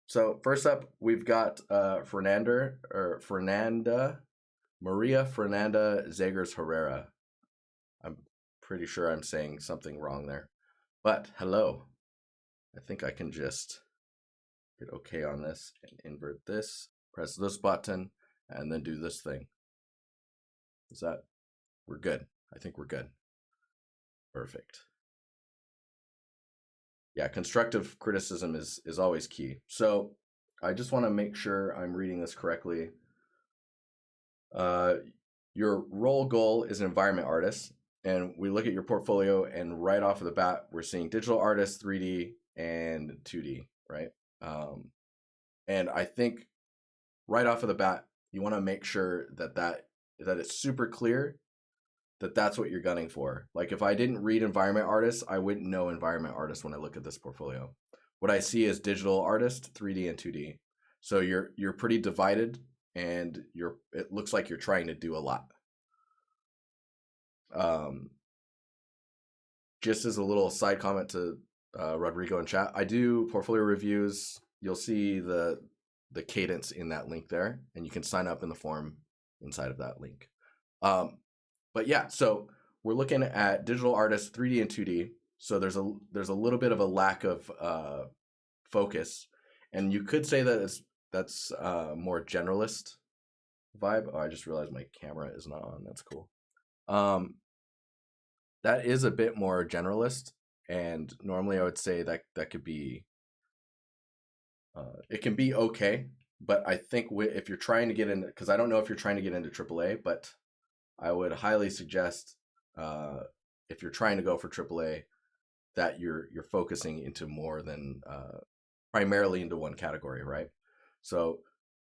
So first up, we've got Maria Fernanda Zagers Herrera. I'm pretty sure I'm saying something wrong there, but hello. I think I can just hit OK on this and invert this, press this button, and then do this thing. Is that, we're good? I think we're good. Perfect. Yeah, constructive criticism is always key. So I just want to make sure I'm reading this correctly. Your role goal is an environment artist, and we look at your portfolio, and right off of the bat, we're seeing digital artist, 3D, and 2D, right? And I think right off of the bat, you want to make sure that it's super clear that that's what you're gunning for. Like if I didn't read environment artist, I wouldn't know environment artist when I look at this portfolio. What I see is digital artist, 3D and 2D. So you're pretty divided, and it looks like you're trying to do a lot. Just as a little side comment to Rodrigo in chat, I do portfolio reviews. You'll see the cadence in that link there, and you can sign up in the form inside of that link. But yeah, so we're looking at digital artists, 3D and 2D. So there's a little bit of a lack of focus, and you could say that that's more generalist vibe. Oh, I just realized my camera is not on. That's cool. That is a bit more generalist, and normally I would say that could be it can be okay, but I think if you're trying to get in, because I don't know if you're trying to get into AAA, but I would highly suggest if you're trying to go for AAA that you're focusing into more than primarily into one category, right? So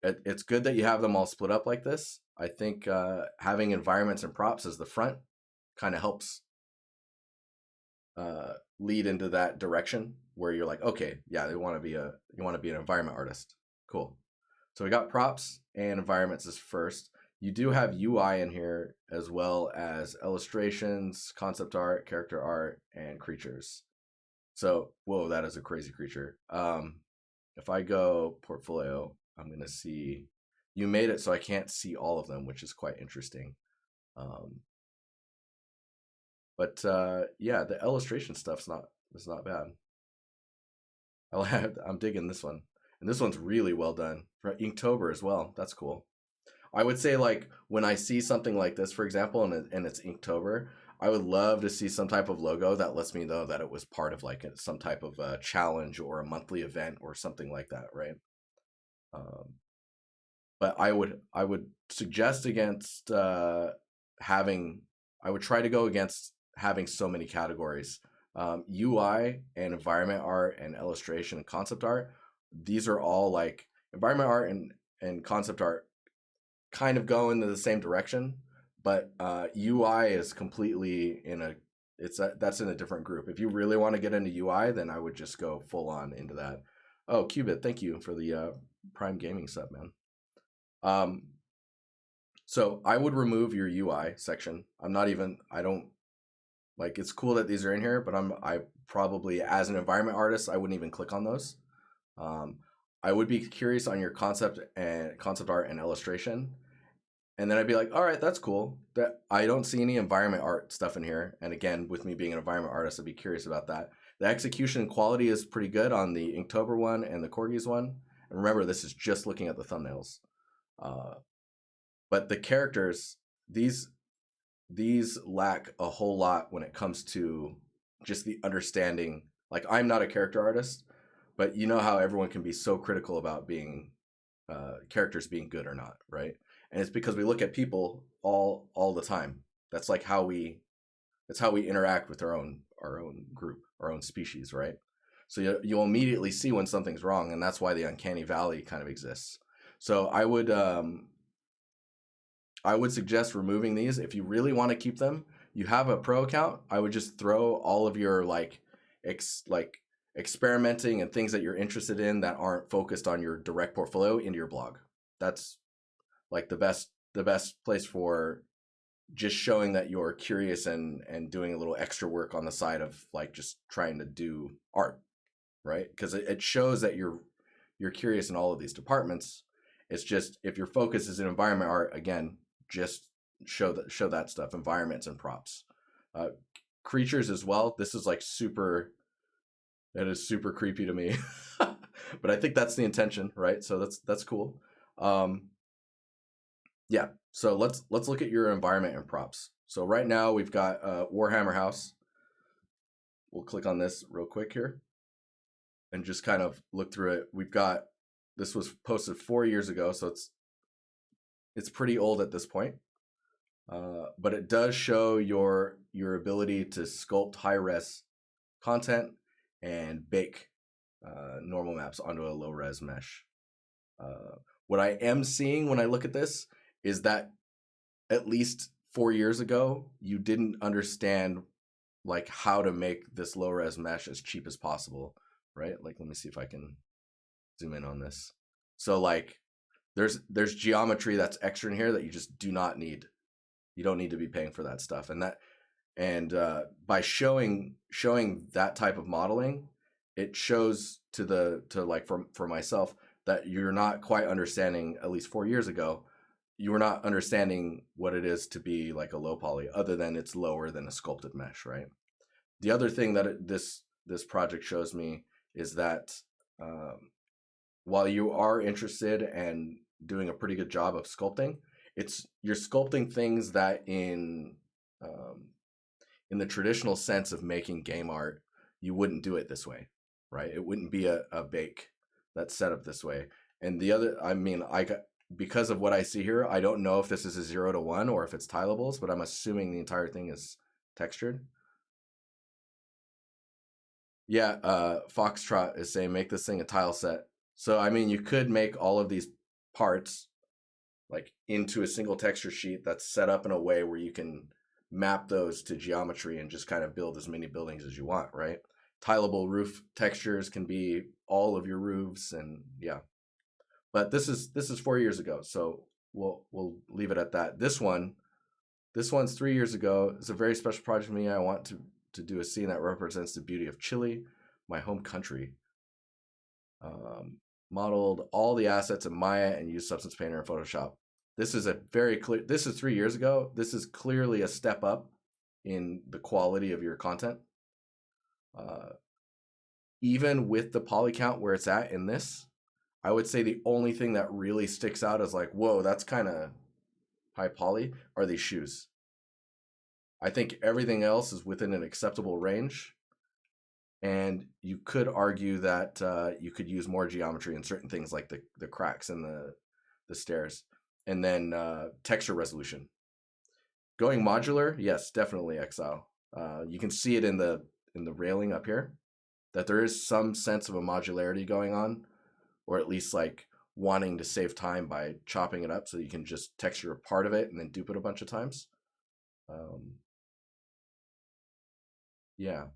it's good that you have them all split up like this. I think having environments and props as the front kind of helps lead into that direction where you're like, okay, yeah, you want to be an environment artist. Cool. So we got props and environments as first. You do have UI in here as well as illustrations, concept art, character art, and creatures. So, whoa, that is a crazy creature. If I go portfolio, I'm going to see, you made it so I can't see all of them, which is quite interesting. But yeah, the illustration stuff's not bad. I'm digging this one. And this one's really well done. For Inktober as well. That's cool. I would say, like, when I see something like this, for example, and it's Inktober, I would love to see some type of logo that lets me know that it was part of like some type of a challenge or a monthly event or something like that, right? But I would suggest against having. I would try to go against having so many categories. UI and environment art and illustration and concept art. These are all like environment art and concept art kind of go into the same direction, but UI is completely that's in a different group. If you really want to get into UI, then I would just go full on into that. Oh, Qubit, thank you for the Prime Gaming sub, man. So I would remove your UI section. I don't like, it's cool that these are in here, but I probably, as an environment artist, I wouldn't even click on those. I would be curious on your concept art and illustration. And then I'd be like, all right, that's cool. That I don't see any environment art stuff in here. And again, with me being an environment artist, I'd be curious about that. The execution quality is pretty good on the Inktober one and the Corgis one. And remember, this is just looking at the thumbnails. But the characters, these lack a whole lot when it comes to just the understanding. Like, I'm not a character artist, but you know how everyone can be so critical about being characters being good or not, right? And it's because we look at people all the time. That's how we interact with our own group, our own species, right? So you'll immediately see when something's wrong, and that's why the uncanny valley kind of exists. So I would suggest removing these. If you really want to keep them, you have a pro account, I would just throw all of your experimenting and things that you're interested in that aren't focused on your direct portfolio into your blog. That's like the best place for just showing that you're curious and doing a little extra work on the side of like just trying to do art, right? Because it shows that you're curious in all of these departments. It's just if your focus is in environment art, again, just show that stuff, environments and props. Uh, Creatures as well. This is like super. That is super creepy to me, but I think that's the intention, right? So that's cool. Um, yeah. So let's look at your environment and props. So right now we've got Warhammer House. We'll click on this real quick here and just kind of look through it. We've got this was posted 4 years ago, so it's pretty old at this point. But it does show your ability to sculpt high res content and bake normal maps onto a low res mesh. What I am seeing when I look at this is that at least 4 years ago, you didn't understand like how to make this low res mesh as cheap as possible, right? Like, let me see if I can zoom in on this. So like there's geometry that's extra in here that you just do not need. You don't need to be paying for that stuff. And by showing that type of modeling, it shows to like for myself that you're not quite understanding, at least 4 years ago, you were not understanding what it is to be like a low poly, other than it's lower than a sculpted mesh, right? The other thing that this project shows me is that while you are interested and doing a pretty good job of sculpting, you're sculpting things that in the traditional sense of making game art, you wouldn't do it this way, right? It wouldn't be a bake that's set up this way. And the other, I mean, because of what I see here, I don't know if this is a 0 to 1 or if it's tileables, but I'm assuming the entire thing is textured. Yeah, Foxtrot is saying make this thing a tile set. So I mean, you could make all of these parts like into a single texture sheet that's set up in a way where you can map those to geometry and just kind of build as many buildings as you want, right? Tileable roof textures can be all of your roofs, and yeah. But this is 4 years ago, so we'll leave it at that. This one's 3 years ago. It's a very special project for me. I want to do a scene that represents the beauty of Chile, my home country. Modeled all the assets in Maya and used Substance Painter and Photoshop. This is a very clear. This is 3 years ago. This is clearly a step up in the quality of your content. Even with the poly count where it's at in this, I would say the only thing that really sticks out as like, whoa, that's kind of high poly, are these shoes. I think everything else is within an acceptable range. And you could argue that you could use more geometry in certain things like the cracks in the stairs. And then texture resolution. Going modular, yes, definitely Exile. You can see it in the railing up here, that there is some sense of a modularity going on, or at least like wanting to save time by chopping it up so you can just texture a part of it and then dupe it a bunch of times. Yeah.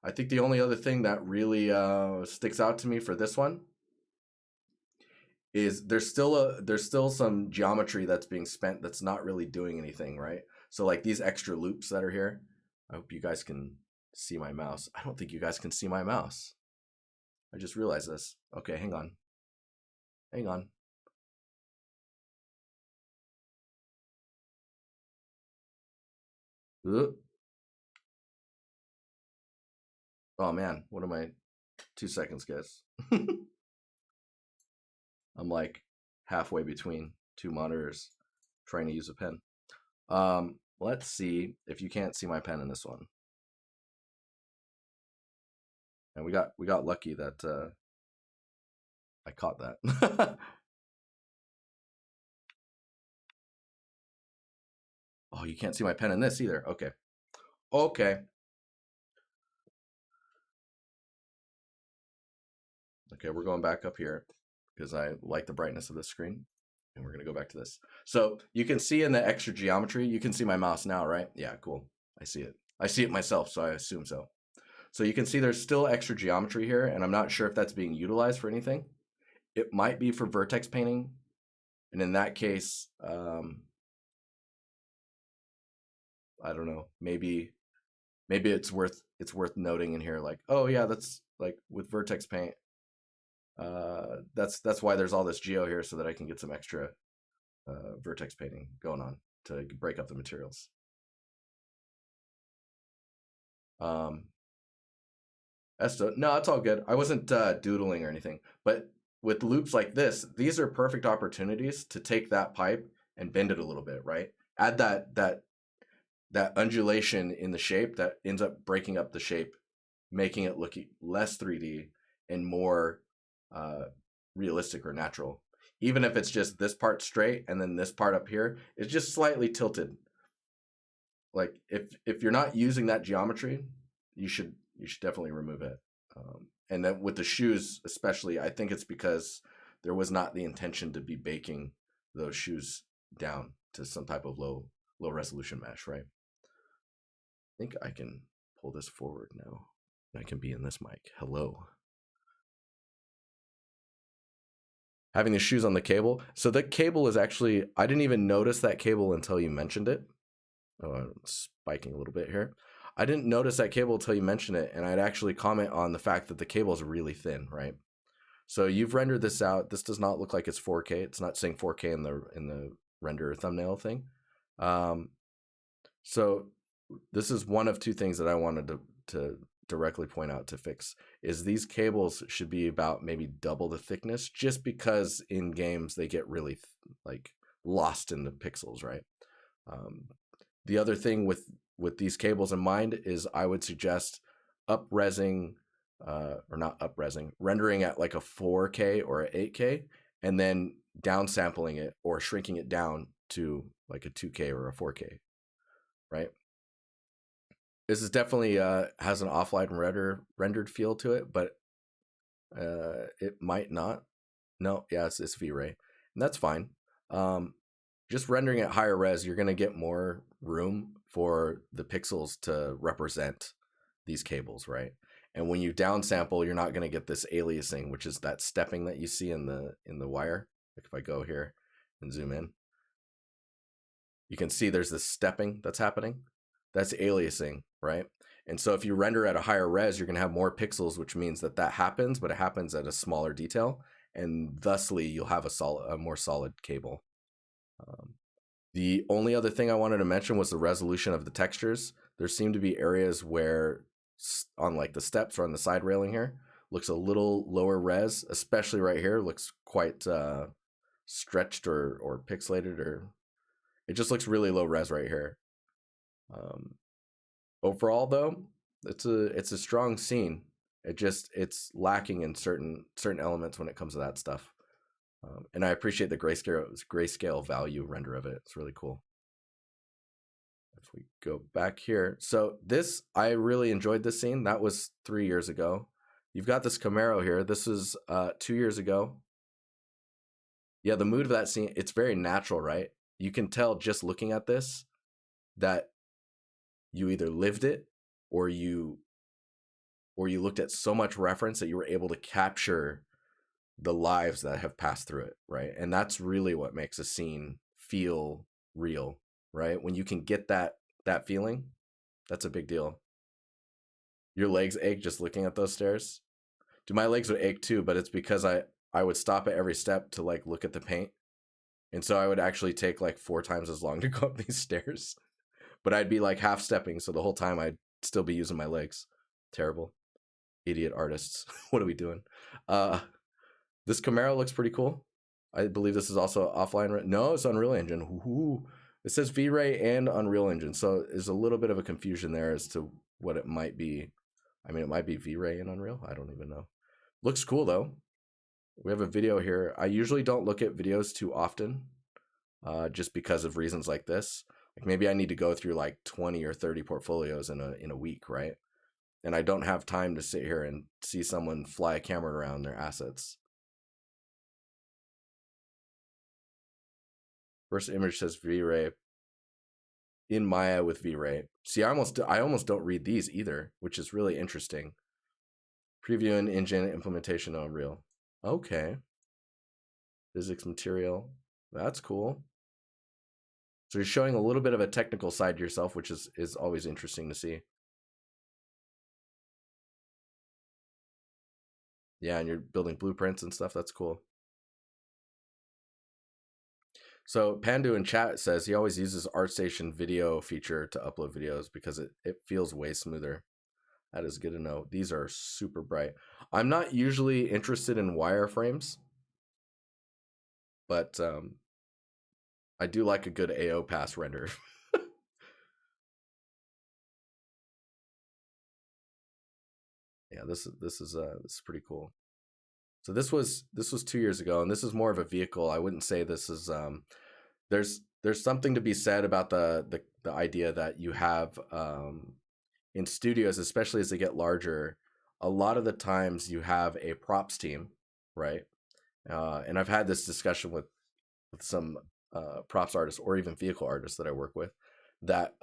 I think the only other thing that really sticks out to me for this one is there's still some geometry that's being spent that's not really doing anything, right? So like these extra loops that are here. I hope you guys can see my mouse. I don't think you guys can see my mouse. I just realized this. Okay, hang on. Hang on. Ugh. Oh man, what am I? 2 seconds, guys. I'm like halfway between two monitors trying to use a pen. Let's see if you can't see my pen in this one. And we got lucky that I caught that. Oh, you can't see my pen in this either. Okay. Okay. Okay, we're going back up here because I like the brightness of this screen. And we're going to go back to this. So you can see in the extra geometry, you can see my mouse now, right? Yeah, cool. I see it. I see it myself, so I assume so. So you can see there's still extra geometry here, and I'm not sure if that's being utilized for anything. It might be for vertex painting. And in that case, I don't know, maybe it's worth noting in here, like, oh yeah, that's like with vertex paint, That's why there's all this geo here, so that I can get some extra vertex painting going on to break up the materials. Esto, no, it's all good. I wasn't doodling or anything, but with loops like this, these are perfect opportunities to take that pipe and bend it a little bit, right? Add that undulation in the shape that ends up breaking up the shape, making it look less 3D and more realistic or natural. Even if it's just this part straight and then this part up here is just slightly tilted. Like if you're not using that geometry, you should definitely remove it. And then with the shoes, especially, I think it's because there was not the intention to be baking those shoes down to some type of low resolution mesh, right? I think I can pull this forward now. I can be in this mic. Hello. Having the shoes on the cable. So the cable is actually, I didn't even notice that cable until you mentioned it. Oh, I'm spiking a little bit here. I didn't notice that cable until you mentioned it, and I'd actually comment on the fact that the cable is really thin, right? So you've rendered this out. This does not look like it's 4K. It's not saying 4K in the render thumbnail thing. So this is one of two things that I wanted to directly point out to fix, is these cables should be about maybe double the thickness, just because in games they get really like lost in the pixels, right? The other thing with these cables in mind is I would suggest up-resing, or not up-resing, rendering at like a 4K or an 8K, and then downsampling it or shrinking it down to like a 2K or a 4K, right? This is definitely has an offline rendered feel to it, but it might not. No, yeah, it's V-Ray, and that's fine. Just rendering at higher res, you're going to get more room for the pixels to represent these cables, right? And when you downsample, you're not going to get this aliasing, which is that stepping that you see in the wire. Like if I go here and zoom in, you can see there's this stepping that's happening. That's aliasing, right? And so if you render at a higher res, you're going to have more pixels, which means that happens, but it happens at a smaller detail, and thusly you'll have a more solid cable. The only other thing I wanted to mention was the resolution of the textures. There seem to be areas where on like the steps or on the side railing here looks a little lower res, especially right here looks quite stretched or pixelated, or it just looks really low res right here. Overall though, it's a strong scene. It's lacking in certain elements when it comes to that stuff. And I appreciate the grayscale value render of it. It's really cool. If we go back here, so this, I really enjoyed this scene. That was 3 years ago. You've got this Camaro here. This is 2 years ago. Yeah, the mood of that scene, it's very natural, right? You can tell just looking at this that you either lived it or you looked at so much reference that you were able to capture the lives that have passed through it, right? And that's really what makes a scene feel real, right? When you can get that feeling, that's a big deal. Your legs ache just looking at those stairs. Dude, my legs would ache too, but it's because I would stop at every step to like look at the paint. And so I would actually take like 4 times as long to go up these stairs. But I'd be like half stepping, so the whole time I'd still be using my legs. Terrible. Idiot artists. What are we doing? This Camaro looks pretty cool. I believe this is also offline. No, it's Unreal Engine. Ooh. It says V-Ray and Unreal Engine, so there's a little bit of a confusion there as to what it might be. I mean, it might be V-Ray and Unreal. I don't even know. Looks cool though. We have a video here. I usually don't look at videos too often, just because of reasons like this. Like maybe I need to go through like 20 or 30 portfolios in a week, right? And I don't have time to sit here and see someone fly a camera around their assets. First image says V-Ray. In Maya with V-Ray. See, I almost don't read these either, which is really interesting. Preview and engine implementation on Unreal. Okay. Physics material. That's cool. So you're showing a little bit of a technical side to yourself, which is always interesting to see. Yeah, and you're building blueprints and stuff. That's cool. So Pandu in chat says he always uses ArtStation video feature to upload videos because it feels way smoother. That is good to know. These are super bright. I'm not usually interested in wireframes, but I do like a good AO pass render. Yeah, this is pretty cool. So this was 2 years ago, and this is more of a vehicle. I wouldn't say this is there's something to be said about the idea that you have in studios, especially as they get larger. A lot of the times you have a props team, right? And I've had this discussion with some props artists or even vehicle artists that I work with, that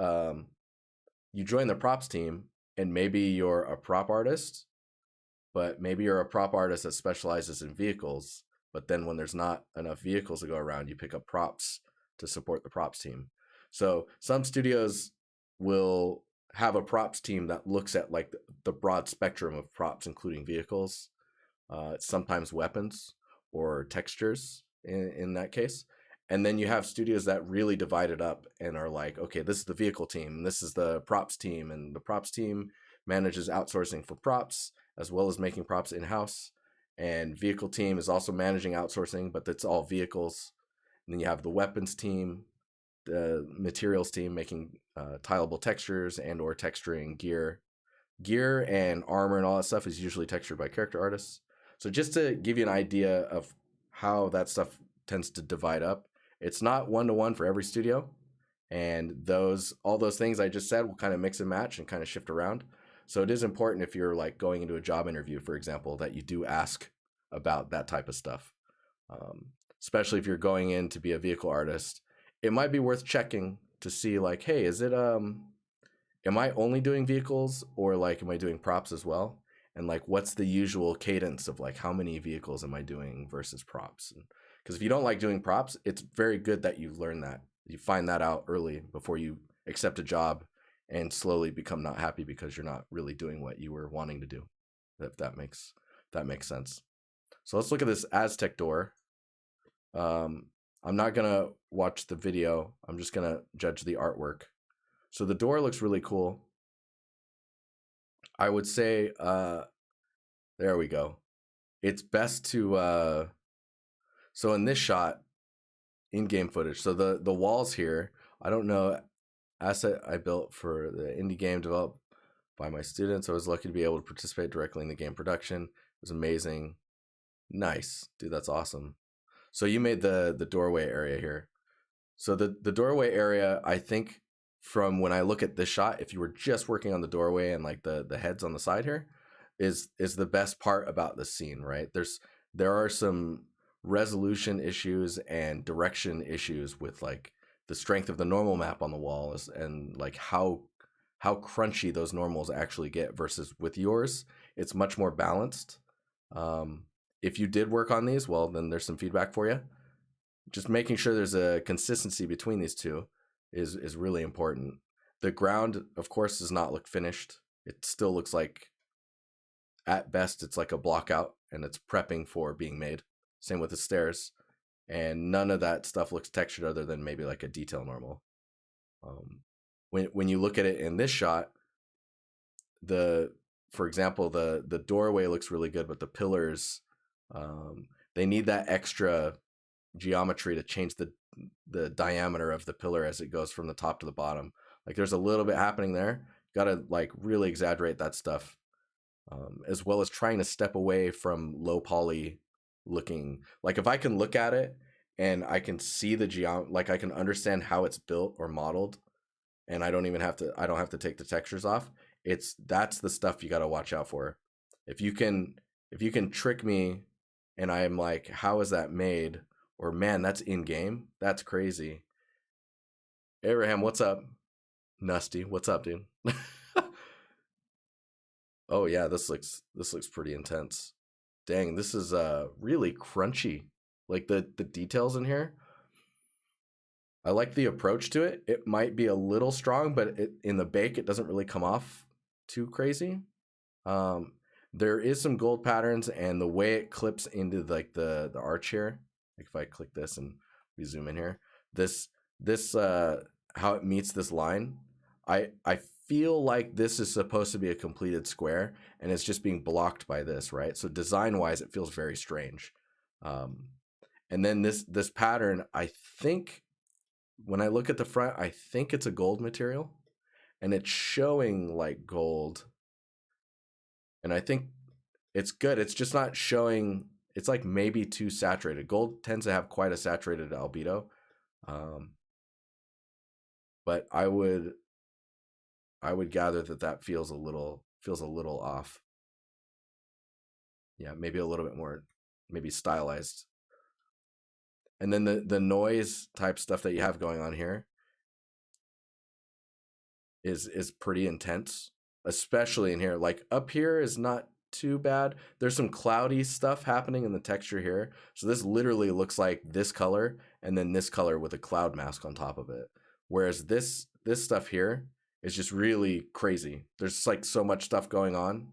you join the props team and maybe you're a prop artist, but maybe you're a prop artist that specializes in vehicles. But then when there's not enough vehicles to go around, you pick up props to support the props team. So some studios will have a props team that looks at like the broad spectrum of props, including vehicles, sometimes weapons or textures in that case. And then you have studios that really divide it up and are like, okay, this is the vehicle team, and this is the props team, and the props team manages outsourcing for props as well as making props in house. And vehicle team is also managing outsourcing, but that's all vehicles. And then you have the weapons team, the materials team making tileable textures and or texturing gear and armor and all that stuff is usually textured by character artists. So just to give you an idea of how that stuff tends to divide up, it's not one-to-one for every studio, and all those things I just said will kind of mix and match and kind of shift around. So it is important, if you're like going into a job interview, for example, that you do ask about that type of stuff. um, Especially if you're going in to be a vehicle artist, it might be worth checking to see like, hey, is it am I only doing vehicles, or like am I doing props as well? And like what's the usual cadence of like how many vehicles am I doing versus props? Because if you don't like doing props, it's very good that you learn that. You find that out early before you accept a job and slowly become not happy because you're not really doing what you were wanting to do. If that makes sense. So let's look at this Aztec door. I'm not gonna watch the video. I'm just gonna judge the artwork. So the door looks really cool. I would say, there we go. It's best to, so in this shot, in-game footage. So the walls here, I don't know, asset I built for the indie game developed by my students. I was lucky to be able to participate directly in the game production. It was amazing. Nice, dude. That's awesome. So you made the doorway area here. So the doorway area, I think, from when I look at this shot, if you were just working on the doorway and like the heads on the side here, is the best part about the scene, right? There are some resolution issues and direction issues with like the strength of the normal map on the walls, and like how crunchy those normals actually get versus with yours. It's much more balanced. If you did work on these, well, then there's some feedback for you. Just making sure there's a consistency between these two is really important. The ground, of course, does not look finished. It still looks like, at best, it's like a block out and it's prepping for being made. Same with the stairs. And none of that stuff looks textured other than maybe like a detail normal. When you look at it in this shot, for example, the doorway looks really good, but the pillars, they need that extra geometry to change the diameter of the pillar as it goes from the top to the bottom. Like there's a little bit happening there. Gotta like really exaggerate that stuff, as well as trying to step away from low poly looking. Like if I can look at it and I can see like I can understand how it's built or modeled, and I don't have to take the textures off. That's the stuff you got to watch out for. If you can trick me and I'm like, how is that made? Or man, that's in game. That's crazy. Abraham, what's up? Nusty, what's up, dude? Oh yeah, this looks pretty intense. Dang, this is really crunchy. Like the details in here. I like the approach to it. It might be a little strong, but in the bake it doesn't really come off too crazy. There is some gold patterns, and the way it clips into like the arch here, like if I click this and we zoom in here, this this how it meets this line, I feel like this is supposed to be a completed square, and it's just being blocked by this, right? So design wise, it feels very strange. Um, and then this pattern, I think when I look at the front, I think it's a gold material, and it's showing like gold, and I think it's good. It's just not showing. It's like maybe too saturated. Gold tends to have quite a saturated albedo, um, but I would gather that that feels a little off. Yeah, maybe a little bit more, maybe stylized. And then the noise type stuff that you have going on here is pretty intense, especially in here. Like up here is not too bad. There's some cloudy stuff happening in the texture here. So this literally looks like this color and then this color with a cloud mask on top of it. Whereas this stuff here is just really crazy. There's like so much stuff going on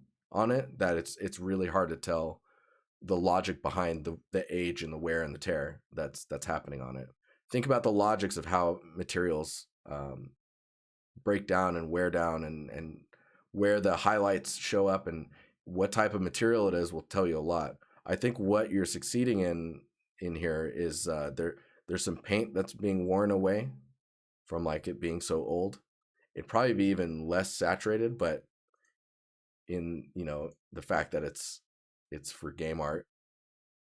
it that it's really hard to tell the logic behind the age and the wear and the tear that's happening on it. Think about the logics of how materials break down and wear down, and where the highlights show up and what type of material it is will tell you a lot. I think what you're succeeding in here is there's some paint that's being worn away from like it being so old. It'd probably be even less saturated, but in the fact that it's for game art,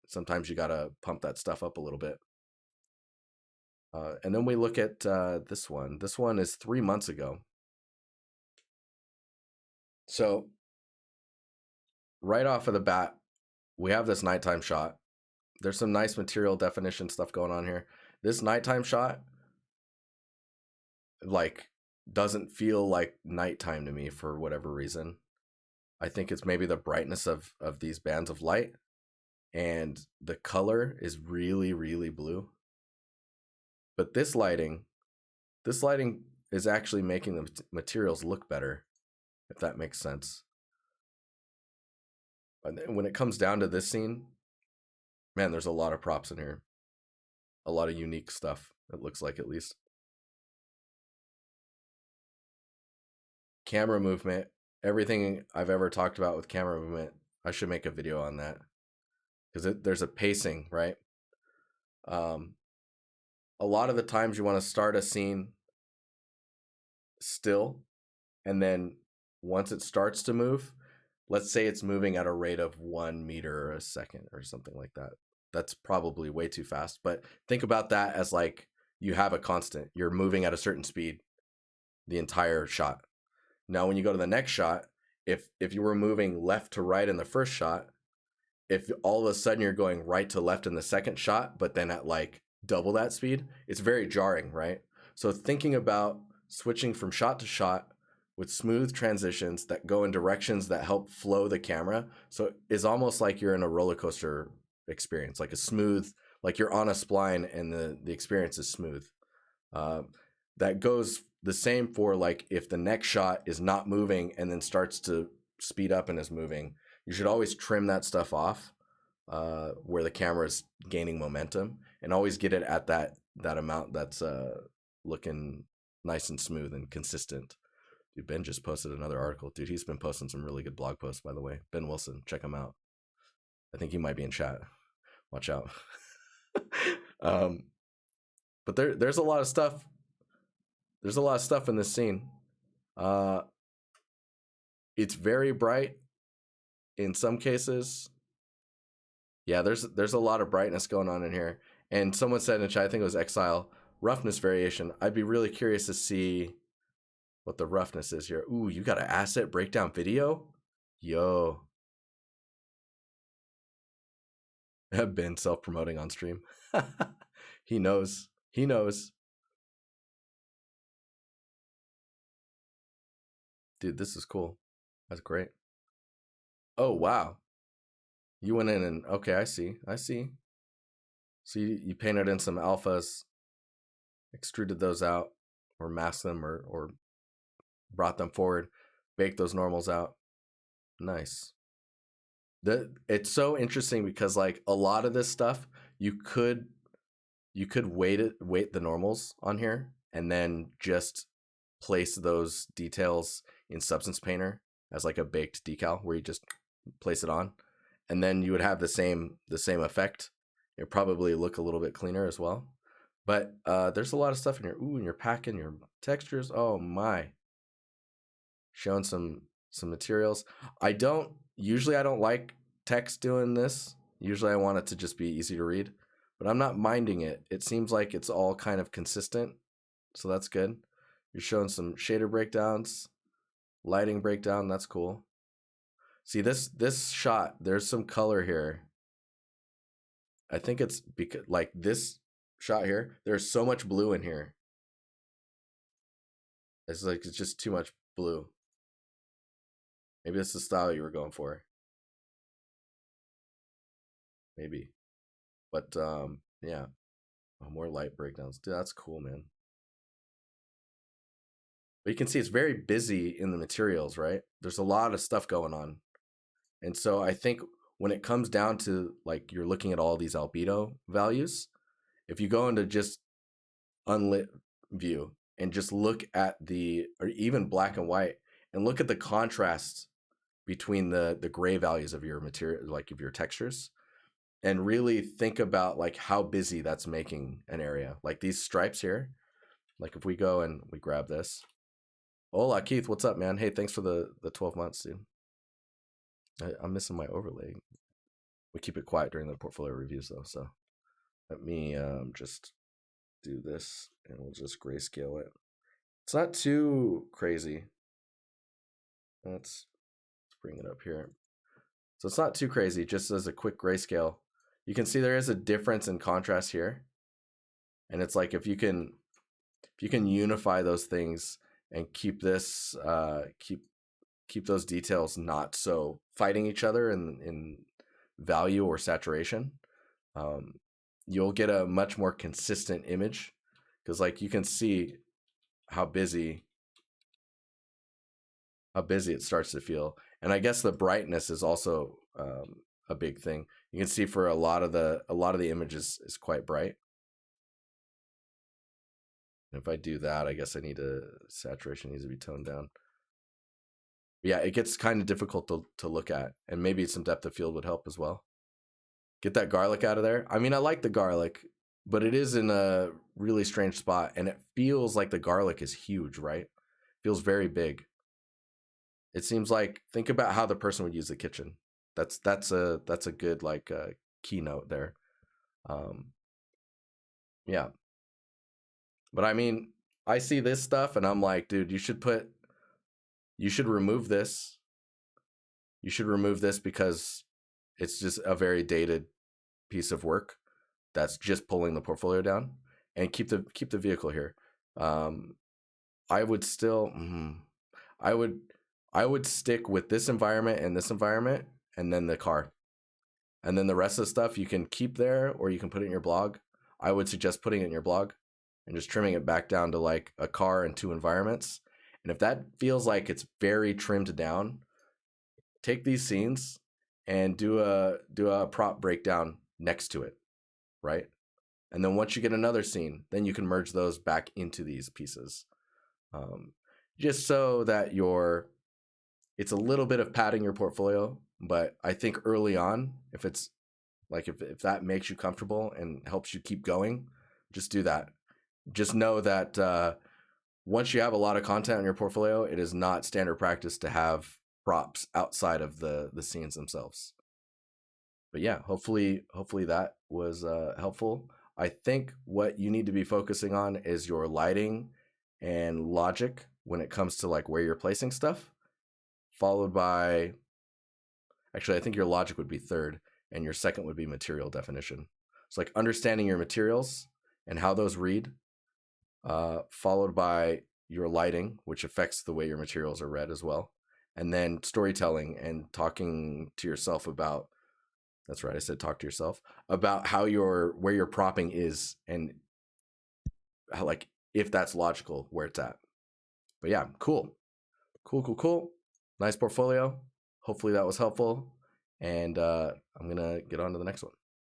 sometimes you gotta pump that stuff up a little bit. And then we look at this one. This one is 3 months ago. So right off of the bat, we have this nighttime shot. There's some nice material definition stuff going on here. This nighttime shot, like, doesn't feel like nighttime to me for whatever reason. I think it's maybe the brightness of these bands of light, and the color is really, really blue. But this lighting is actually making the materials look better, if that makes sense. And when it comes down to this scene, man, there's a lot of props in here, a lot of unique stuff. It looks like, at least. Camera movement, everything I've ever talked about with camera movement, I should make a video on that, because there's a pacing, right? Um, a lot of the times you want to start a scene still, and then once it starts to move, let's say it's moving at a rate of 1 meter a second or something like that. That's probably way too fast, but think about that as like you have a constant. You're moving at a certain speed the entire shot. Now, when you go to the next shot, if you were moving left to right in the first shot, if all of a sudden you're going right to left in the second shot, but then at like double that speed, it's very jarring, right? So thinking about switching from shot to shot with smooth transitions that go in directions that help flow the camera, so it's almost like you're in a roller coaster experience, like a smooth, like you're on a spline and the experience is smooth. Uh, that goes the same for like if the next shot is not moving and then starts to speed up and is moving. You should always trim that stuff off where the camera is gaining momentum, and always get it at that amount that's looking nice and smooth and consistent. Dude, Ben just posted another article. Dude, he's been posting some really good blog posts, by the way. Ben Wilson, check him out. I think he might be in chat. Watch out. But there's a lot of stuff. There's a lot of stuff in this scene. It's very bright in some cases. Yeah, there's a lot of brightness going on in here. And someone said in the chat, I think it was Exile, roughness variation. I'd be really curious to see what the roughness is here. Ooh, you got an asset breakdown video? Yo. Have been self-promoting on stream. He knows. He knows. Dude, this is cool. That's great. Oh, wow. You went in and, okay, I see. So you painted in some alphas, extruded those out, or masked them, or brought them forward, baked those normals out. Nice. It's so interesting because like a lot of this stuff you could weight the normals on here and then just place those details in Substance Painter as like a baked decal where you just place it on, and then you would have the same effect. It probably look a little bit cleaner as well. But there's a lot of stuff in here. Ooh, and you're packing your textures. Oh my, showing some materials. I don't like text doing this. Usually I want it to just be easy to read, but I'm not minding it. It seems like it's all kind of consistent, so that's good. You're showing some shader breakdowns, lighting breakdown. That's cool. See this shot. There's some color here. I think it's because like this shot here. There's so much blue in here. It's just too much blue. Maybe that's the style you were going for. Maybe, but yeah. Oh, more light breakdowns. Dude, that's cool, man. But you can see it's very busy in the materials, right? There's a lot of stuff going on. And so I think when it comes down to like you're looking at all these albedo values, if you go into just unlit view and just look at or even black and white and look at the contrast between the gray values of your material, like of your textures, and really think about like how busy that's making an area. Like these stripes here, like if we go and we grab this. Hola, Keith, what's up, man? Hey, thanks for the 12 months, dude. I'm missing my overlay. We keep it quiet during the portfolio reviews, though. So let me just do this, and we'll just grayscale it. It's not too crazy. Let's bring it up here. So it's not too crazy. Just as a quick grayscale, you can see there is a difference in contrast here, and it's like if you can unify those things and keep this keep those details not so fighting each other in value or saturation, you'll get a much more consistent image, because like you can see how busy it starts to feel. And I guess the brightness is also a big thing. You can see for a lot of the images is quite bright. If I do that, I guess saturation needs to be toned down. Yeah, it gets kind of difficult to look at, and maybe some depth of field would help as well. Get that garlic out of there. I mean, I like the garlic, but it is in a really strange spot, and it feels like the garlic is huge, right? Feels very big. It seems like, think about how the person would use the kitchen. That's a good like keynote there. Yeah. But I mean, I see this stuff and I'm like, dude, you should remove this. You should remove this because it's just a very dated piece of work that's just pulling the portfolio down, and keep the vehicle here. I would still, I would stick with this environment and this environment, and then the car, and then the rest of the stuff you can keep there, or you can put it in your blog. I would suggest putting it in your blog and just trimming it back down to like a car and 2 environments. And if that feels like it's very trimmed down, take these scenes and do a prop breakdown next to it, right? And then once you get another scene, then you can merge those back into these pieces, just so that it's a little bit of padding your portfolio. But I think early on, if it's like if that makes you comfortable and helps you keep going, just do that. Just know that once you have a lot of content on your portfolio, it is not standard practice to have props outside of the scenes themselves. But yeah, hopefully that was helpful. I think what you need to be focusing on is your lighting and logic when it comes to like where you're placing stuff, followed by, actually, I think your logic would be third, and your second would be material definition. It's like understanding your materials and how those read, followed by your lighting, which affects the way your materials are read as well. And then storytelling and talking to yourself about, that's right, I said talk to yourself, about where your propping is, and how, like, if that's logical, where it's at. But yeah, cool. Nice portfolio. Hopefully that was helpful. and I'm gonna get on to the next one.